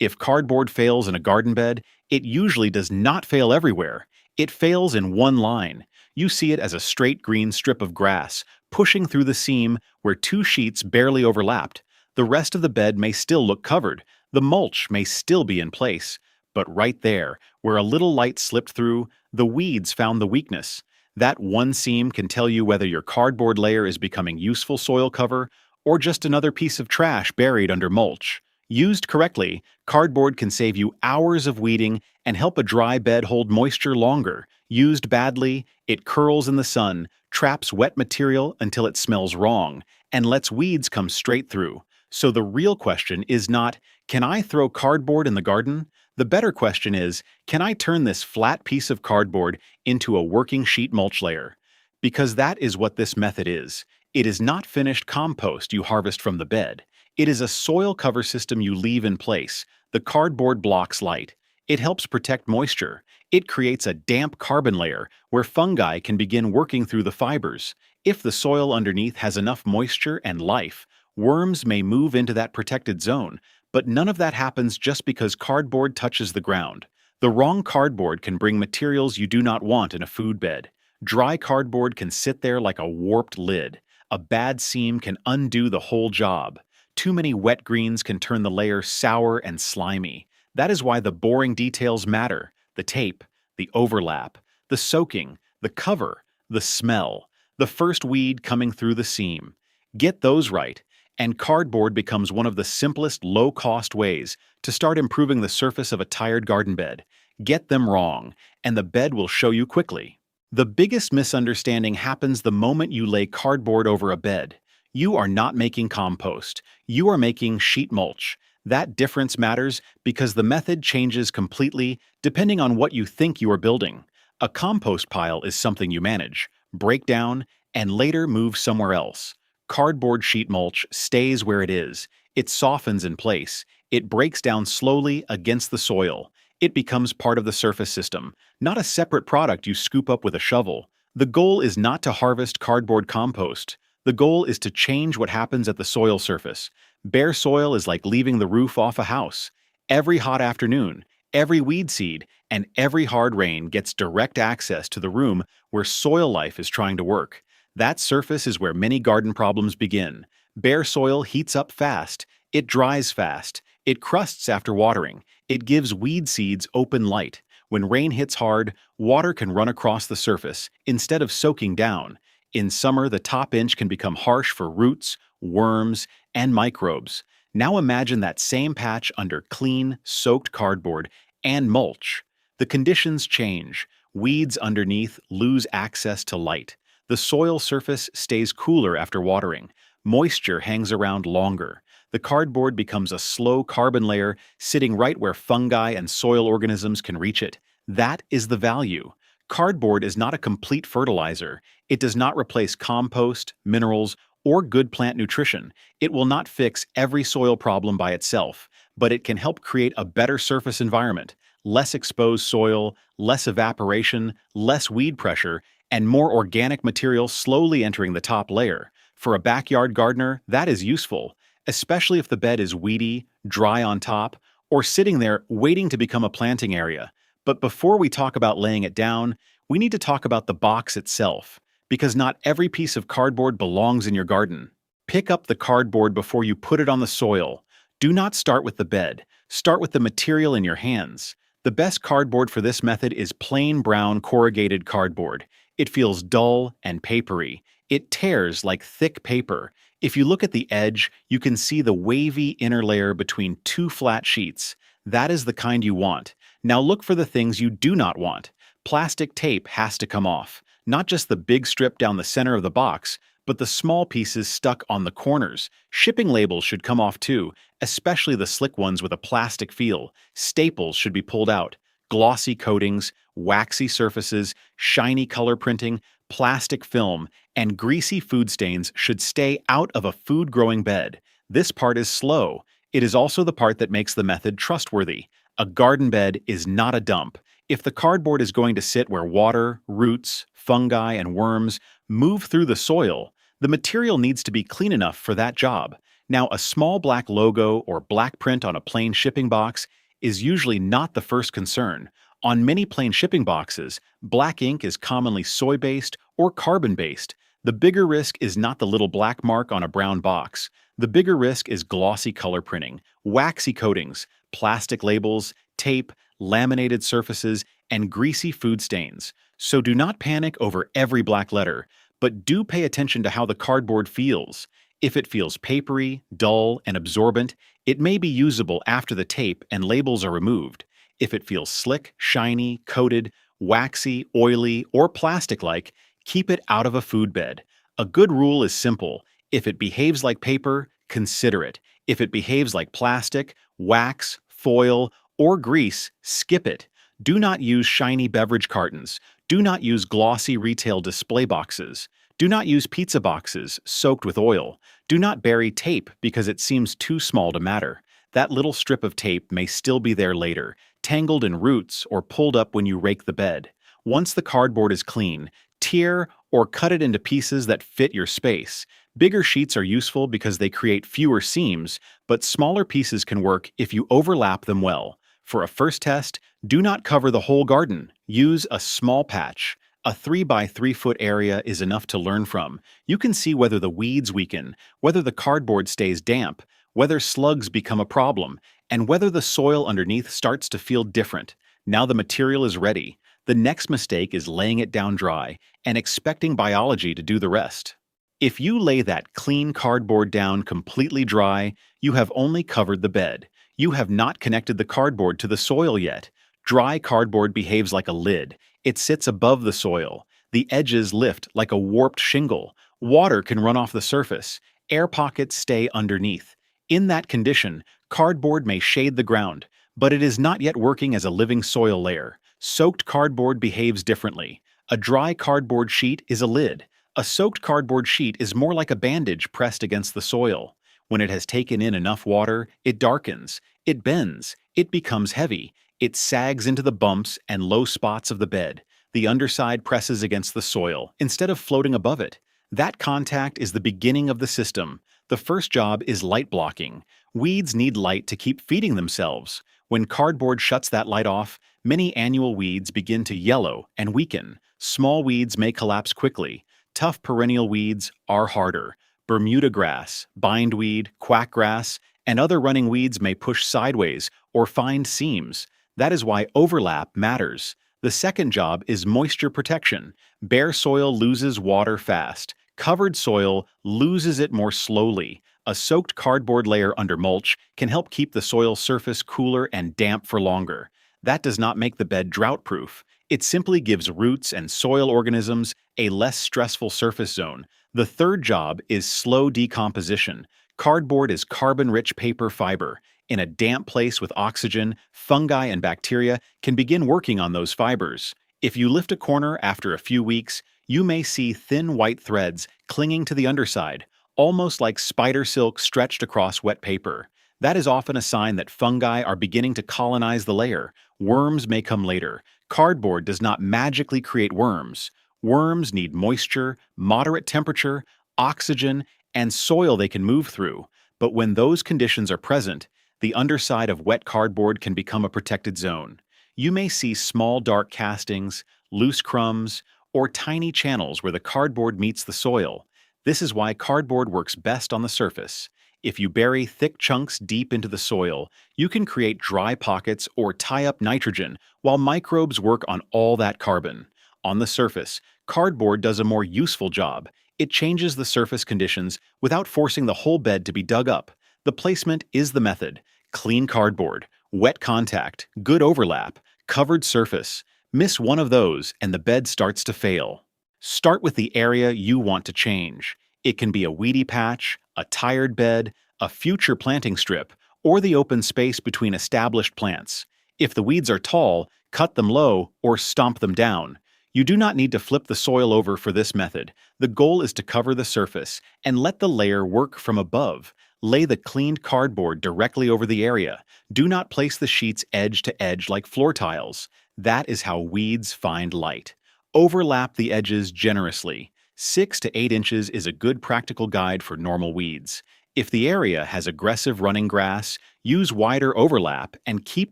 If cardboard fails in a garden bed, it usually does not fail everywhere. It fails in one line. You see it as a straight green strip of grass, pushing through the seam where two sheets barely overlapped. The rest of the bed may still look covered. The mulch may still be in place. But right there, where a little light slipped through, the weeds found the weakness. That one seam can tell you whether your cardboard layer is becoming useful soil cover or just another piece of trash buried under mulch. Used correctly, cardboard can save you hours of weeding and help a dry bed hold moisture longer. Used badly, it curls in the sun, traps wet material until it smells wrong, and lets weeds come straight through. So the real question is not, can I throw cardboard in the garden? The better question is, can I turn this flat piece of cardboard into a working sheet mulch layer? Because that is what this method is. It is not finished compost you harvest from the bed. It is a soil cover system you leave in place. The cardboard blocks light. It helps protect moisture. It creates a damp carbon layer where fungi can begin working through the fibers. If the soil underneath has enough moisture and life, worms may move into that protected zone. But none of that happens just because cardboard touches the ground. The wrong cardboard can bring materials you do not want in a food bed. Dry cardboard can sit there like a warped lid. A bad seam can undo the whole job. Too many wet greens can turn the layer sour and slimy. That is why the boring details matter. The tape, the overlap, the soaking, the cover, the smell, the first weed coming through the seam. Get those right, and cardboard becomes one of the simplest, low-cost ways to start improving the surface of a tired garden bed. Get them wrong, and the bed will show you quickly. The biggest misunderstanding happens the moment you lay cardboard over a bed. You are not making compost. You are making sheet mulch. That difference matters because the method changes completely depending on what you think you are building. A compost pile is something you manage, break down, and later move somewhere else. Cardboard sheet mulch stays where it is. It softens in place. It breaks down slowly against the soil. It becomes part of the surface system, not a separate product you scoop up with a shovel. The goal is not to harvest cardboard compost. The goal is to change what happens at the soil surface. Bare soil is like leaving the roof off a house. Every hot afternoon, every weed seed, and every hard rain gets direct access to the room where soil life is trying to work. That surface is where many garden problems begin. Bare soil heats up fast. It dries fast. It crusts after watering. It gives weed seeds open light. When rain hits hard, water can run across the surface instead of soaking down. In summer, the top inch can become harsh for roots, worms, and microbes. Now imagine that same patch under clean, soaked cardboard and mulch. The conditions change. Weeds underneath lose access to light. The soil surface stays cooler after watering. Moisture hangs around longer. The cardboard becomes a slow carbon layer sitting right where fungi and soil organisms can reach it. That is the value. Cardboard is not a complete fertilizer. It does not replace compost, minerals, or good plant nutrition. It will not fix every soil problem by itself, but it can help create a better surface environment, less exposed soil, less evaporation, less weed pressure, and more organic material slowly entering the top layer. For a backyard gardener, that is useful, especially if the bed is weedy, dry on top, or sitting there waiting to become a planting area. But before we talk about laying it down, we need to talk about the box itself, because not every piece of cardboard belongs in your garden. Pick up the cardboard before you put it on the soil. Do not start with the bed. Start with the material in your hands. The best cardboard for this method is plain brown corrugated cardboard. It feels dull and papery. It tears like thick paper. If you look at the edge, you can see the wavy inner layer between two flat sheets. That is the kind you want. Now look for the things you do not want. Plastic tape has to come off. Not just the big strip down the center of the box, but the small pieces stuck on the corners. Shipping labels should come off too, especially the slick ones with a plastic feel. Staples should be pulled out. Glossy coatings, waxy surfaces, shiny color printing, plastic film, and greasy food stains should stay out of a food-growing bed. This part is slow. It is also the part that makes the method trustworthy. A garden bed is not a dump. If the cardboard is going to sit where water, roots, fungi, and worms move through the soil, the material needs to be clean enough for that job. Now, a small black logo or black print on a plain shipping box is usually not the first concern. On many plain shipping boxes, black ink is commonly soy-based or carbon-based. The bigger risk is not the little black mark on a brown box. The bigger risk is glossy color printing, waxy coatings, plastic labels, tape, laminated surfaces, and greasy food stains. So do not panic over every black letter, but do pay attention to how the cardboard feels. If it feels papery, dull, and absorbent, it may be usable after the tape and labels are removed. If it feels slick, shiny, coated, waxy, oily, or plastic-like, keep it out of a food bed. A good rule is simple. If it behaves like paper, consider it. If it behaves like plastic, wax, foil, or grease, skip it. Do not use shiny beverage cartons. Do not use glossy retail display boxes. Do not use pizza boxes soaked with oil. Do not bury tape because it seems too small to matter. That little strip of tape may still be there later, tangled in roots or pulled up when you rake the bed. Once the cardboard is clean, tear or cut it into pieces that fit your space. Bigger sheets are useful because they create fewer seams, but smaller pieces can work if you overlap them well. For a first test, do not cover the whole garden. Use a small patch. A 3 by 3 foot area is enough to learn from. You can see whether the weeds weaken, whether the cardboard stays damp, whether slugs become a problem, and whether the soil underneath starts to feel different. Now the material is ready. The next mistake is laying it down dry and expecting biology to do the rest. If you lay that clean cardboard down completely dry, you have only covered the bed. You have not connected the cardboard to the soil yet. Dry cardboard behaves like a lid. It sits above the soil. The edges lift like a warped shingle. Water can run off the surface. Air pockets stay underneath. In that condition, cardboard may shade the ground, but it is not yet working as a living soil layer. Soaked cardboard behaves differently. A dry cardboard sheet is a lid. A soaked cardboard sheet is more like a bandage pressed against the soil. When it has taken in enough water, it darkens, it bends, it becomes heavy, it sags into the bumps and low spots of the bed. The underside presses against the soil instead of floating above it. That contact is the beginning of the system. The first job is light blocking. Weeds need light to keep feeding themselves. When cardboard shuts that light off, many annual weeds begin to yellow and weaken. Small weeds may collapse quickly. Tough perennial weeds are harder. Bermuda grass, bindweed, quackgrass, and other running weeds may push sideways or find seams. That is why overlap matters. The second job is moisture protection. Bare soil loses water fast. Covered soil loses it more slowly. A soaked cardboard layer under mulch can help keep the soil surface cooler and damp for longer. That does not make the bed drought-proof. It simply gives roots and soil organisms a less stressful surface zone. The third job is slow decomposition. Cardboard is carbon-rich paper fiber. In a damp place with oxygen, fungi and bacteria can begin working on those fibers. If you lift a corner after a few weeks, you may see thin white threads clinging to the underside, almost like spider silk stretched across wet paper. That is often a sign that fungi are beginning to colonize the layer. Worms may come later. Cardboard does not magically create worms. Worms need moisture, moderate temperature, oxygen, and soil they can move through. But when those conditions are present, the underside of wet cardboard can become a protected zone. You may see small dark castings, loose crumbs, or tiny channels where the cardboard meets the soil. This is why cardboard works best on the surface. If you bury thick chunks deep into the soil, you can create dry pockets or tie up nitrogen while microbes work on all that carbon. On the surface, cardboard does a more useful job. It changes the surface conditions without forcing the whole bed to be dug up. The placement is the method. Clean cardboard, wet contact, good overlap, covered surface. Miss one of those and the bed starts to fail. Start with the area you want to change. It can be a weedy patch, a tired bed, a future planting strip, or the open space between established plants. If the weeds are tall, cut them low or stomp them down. You do not need to flip the soil over for this method. The goal is to cover the surface and let the layer work from above. Lay the cleaned cardboard directly over the area. Do not place the sheets edge to edge like floor tiles. That is how weeds find light. Overlap the edges generously. 6 to 8 inches is a good practical guide for normal weeds. If the area has aggressive running grass, use wider overlap and keep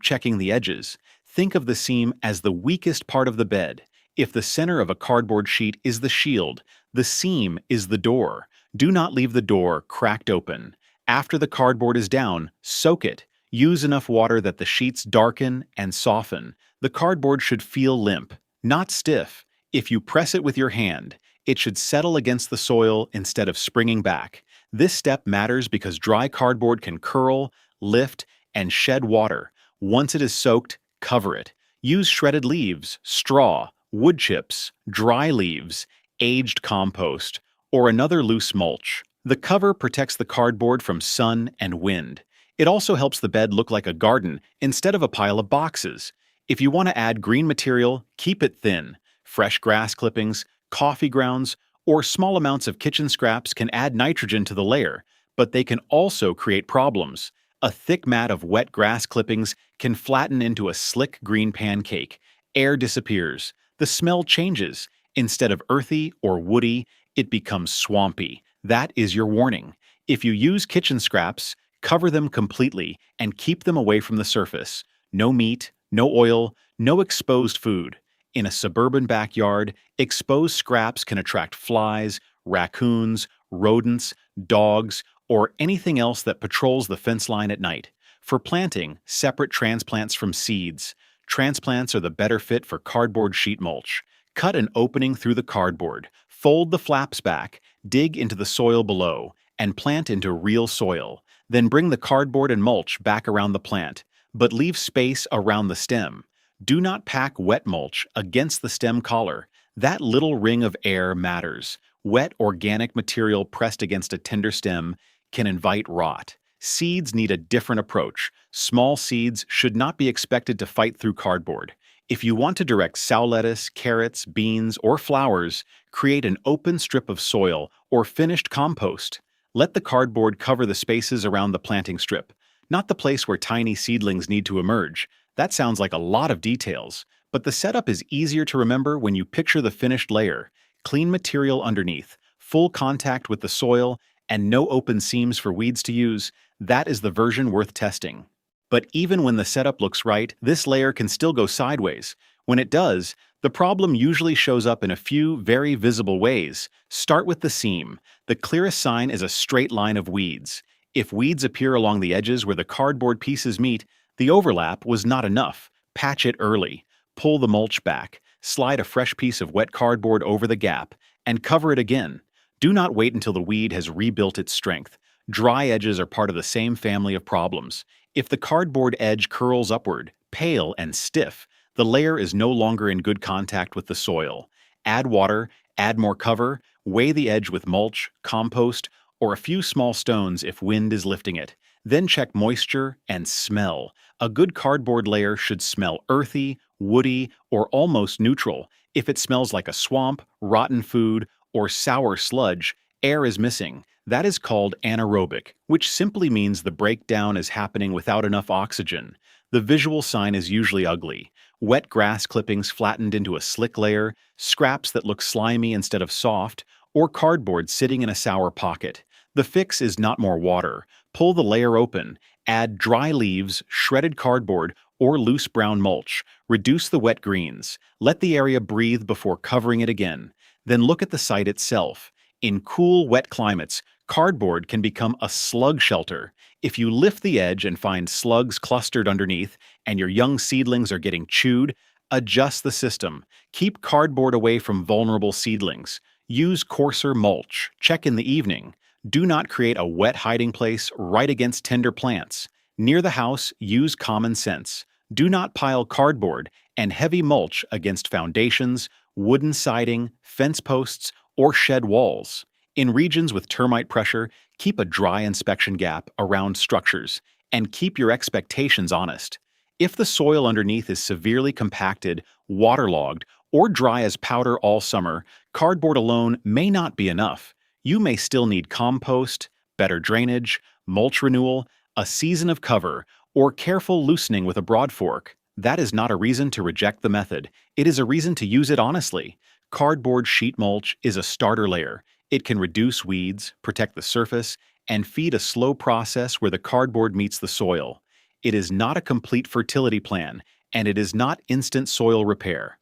checking the edges. Think of the seam as the weakest part of the bed. If the center of a cardboard sheet is the shield, the seam is the door. Do not leave the door cracked open. After the cardboard is down, soak it. Use enough water that the sheets darken and soften. The cardboard should feel limp, not stiff. If you press it with your hand, it should settle against the soil instead of springing back. This step matters because dry cardboard can curl, lift, and shed water. Once it is soaked, cover it. Use shredded leaves, straw, wood chips, dry leaves, aged compost, or another loose mulch. The cover protects the cardboard from sun and wind. It also helps the bed look like a garden instead of a pile of boxes. If you want to add green material, keep it thin. Fresh grass clippings, coffee grounds, or small amounts of kitchen scraps can add nitrogen to the layer, but they can also create problems. A thick mat of wet grass clippings can flatten into a slick green pancake. Air disappears. The smell changes. Instead of earthy or woody, it becomes swampy. That is your warning. If you use kitchen scraps, cover them completely and keep them away from the surface. No meat, no oil, no exposed food. In a suburban backyard, exposed scraps can attract flies, raccoons, rodents, dogs, or anything else that patrols the fence line at night. For planting, separate transplants from seeds. Transplants are the better fit for cardboard sheet mulch. Cut an opening through the cardboard, fold the flaps back, dig into the soil below, and plant into real soil. Then bring the cardboard and mulch back around the plant, but leave space around the stem. Do not pack wet mulch against the stem collar. That little ring of air matters. Wet organic material pressed against a tender stem can invite rot. Seeds need a different approach. Small seeds should not be expected to fight through cardboard. If you want to direct sow lettuce, carrots, beans, or flowers, create an open strip of soil or finished compost. Let the cardboard cover the spaces around the planting strip, not the place where tiny seedlings need to emerge. That sounds like a lot of details, but the setup is easier to remember when you picture the finished layer. Clean material underneath, full contact with the soil, and no open seams for weeds to use. That is the version worth testing. But even when the setup looks right, this layer can still go sideways. When it does, the problem usually shows up in a few very visible ways. Start with the seam. The clearest sign is a straight line of weeds. If weeds appear along the edges where the cardboard pieces meet, the overlap was not enough. Patch it early. Pull the mulch back. Slide a fresh piece of wet cardboard over the gap, and cover it again. Do not wait until the weed has rebuilt its strength. Dry edges are part of the same family of problems. If the cardboard edge curls upward, pale and stiff, the layer is no longer in good contact with the soil. Add water, add more cover, weigh the edge with mulch, compost, or a few small stones if wind is lifting it. Then check moisture and smell. A good cardboard layer should smell earthy, woody, or almost neutral. If it smells like a swamp, rotten food, or sour sludge, air is missing. That is called anaerobic, which simply means the breakdown is happening without enough oxygen. The visual sign is usually ugly. Wet grass clippings flattened into a slick layer, scraps that look slimy instead of soft, or cardboard sitting in a sour pocket. The fix is not more water. Pull the layer open. Add dry leaves, shredded cardboard, or loose brown mulch. Reduce the wet greens. Let the area breathe before covering it again. Then look at the site itself. In cool, wet climates, cardboard can become a slug shelter. If you lift the edge and find slugs clustered underneath and your young seedlings are getting chewed, adjust the system. Keep cardboard away from vulnerable seedlings. Use coarser mulch. Check in the evening. Do not create a wet hiding place right against tender plants. Near the house, use common sense. Do not pile cardboard and heavy mulch against foundations, wooden siding, fence posts, or shed walls. In regions with termite pressure, keep a dry inspection gap around structures and keep your expectations honest. If the soil underneath is severely compacted, waterlogged, or dry as powder all summer, cardboard alone may not be enough. You may still need compost, better drainage, mulch renewal, a season of cover, or careful loosening with a broad fork. That is not a reason to reject the method. It is a reason to use it honestly. Cardboard sheet mulch is a starter layer. It can reduce weeds, protect the surface, and feed a slow process where the cardboard meets the soil. It is not a complete fertility plan, and it is not instant soil repair.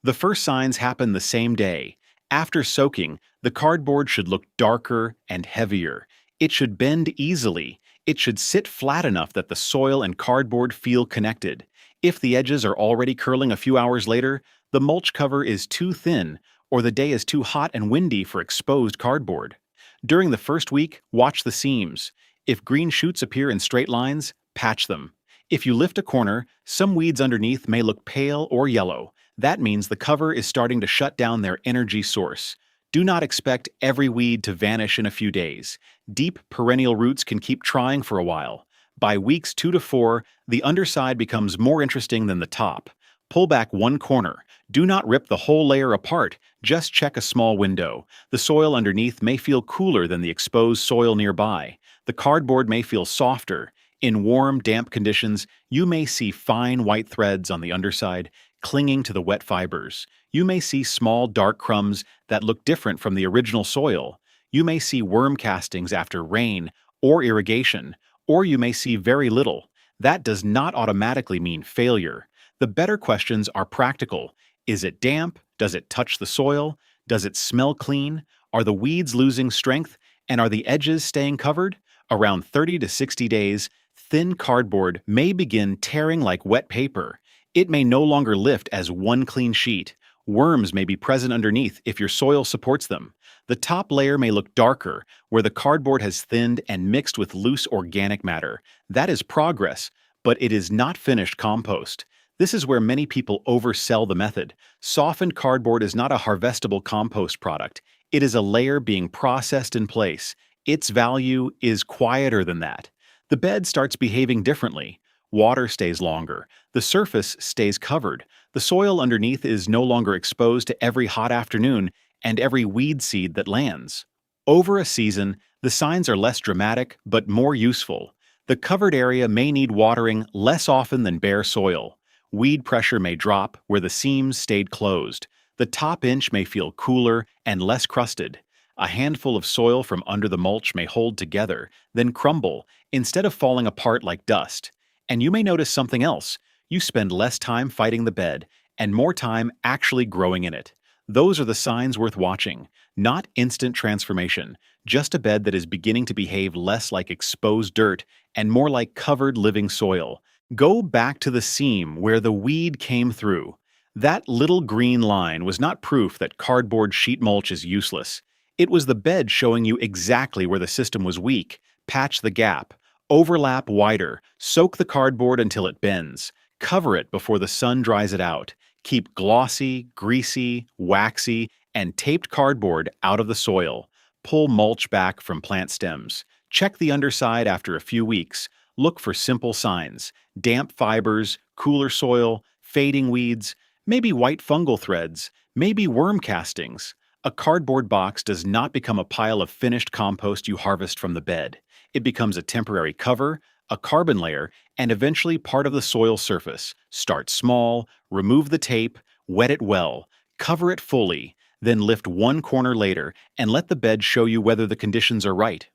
The first signs happen the same day. After soaking, the cardboard should look darker and heavier. It should bend easily. It should sit flat enough that the soil and cardboard feel connected. If the edges are already curling a few hours later, the mulch cover is too thin, or the day is too hot and windy for exposed cardboard. During the first week, watch the seams. If green shoots appear in straight lines, patch them. If you lift a corner, some weeds underneath may look pale or yellow. That means the cover is starting to shut down their energy source. Do not expect every weed to vanish in a few days. Deep perennial roots can keep trying for a while. By weeks 2 to 4, the underside becomes more interesting than the top. Pull back one corner. Do not rip the whole layer apart. Just check a small window. The soil underneath may feel cooler than the exposed soil nearby. The cardboard may feel softer. In warm, damp conditions, you may see fine white threads on the underside clinging to the wet fibers. You may see small dark crumbs that look different from the original soil. You may see worm castings after rain or irrigation, or you may see very little. That does not automatically mean failure. The better questions are practical. Is it damp? Does it touch the soil? Does it smell clean? Are the weeds losing strength? And are the edges staying covered? Around 30 to 60 days, thin cardboard may begin tearing like wet paper. It may no longer lift as one clean sheet. Worms may be present underneath if your soil supports them. The top layer may look darker, where the cardboard has thinned and mixed with loose organic matter. That is progress, but it is not finished compost. This is where many people oversell the method. Softened cardboard is not a harvestable compost product. It is a layer being processed in place. Its value is quieter than that. The bed starts behaving differently. Water stays longer. The surface stays covered. The soil underneath is no longer exposed to every hot afternoon and every weed seed that lands. Over a season, the signs are less dramatic but more useful. The covered area may need watering less often than bare soil. Weed pressure may drop where the seams stayed closed. The top inch may feel cooler and less crusted. A handful of soil from under the mulch may hold together, then crumble, instead of falling apart like dust. And you may notice something else. You spend less time fighting the bed and more time actually growing in it. Those are the signs worth watching. Not instant transformation, just a bed that is beginning to behave less like exposed dirt and more like covered living soil. Go back to the seam where the weed came through. That little green line was not proof that cardboard sheet mulch is useless. It was the bed showing you exactly where the system was weak. Patch the gap. Overlap wider. Soak the cardboard until it bends. Cover it before the sun dries it out. Keep glossy, greasy, waxy, and taped cardboard out of the soil. Pull mulch back from plant stems. Check the underside after a few weeks. Look for simple signs: damp fibers, cooler soil, fading weeds, maybe white fungal threads, maybe worm castings. A cardboard box does not become a pile of finished compost you harvest from the bed. It becomes a temporary cover, a carbon layer, and eventually part of the soil surface. Start small, remove the tape, wet it well, cover it fully, then lift one corner later and let the bed show you whether the conditions are right.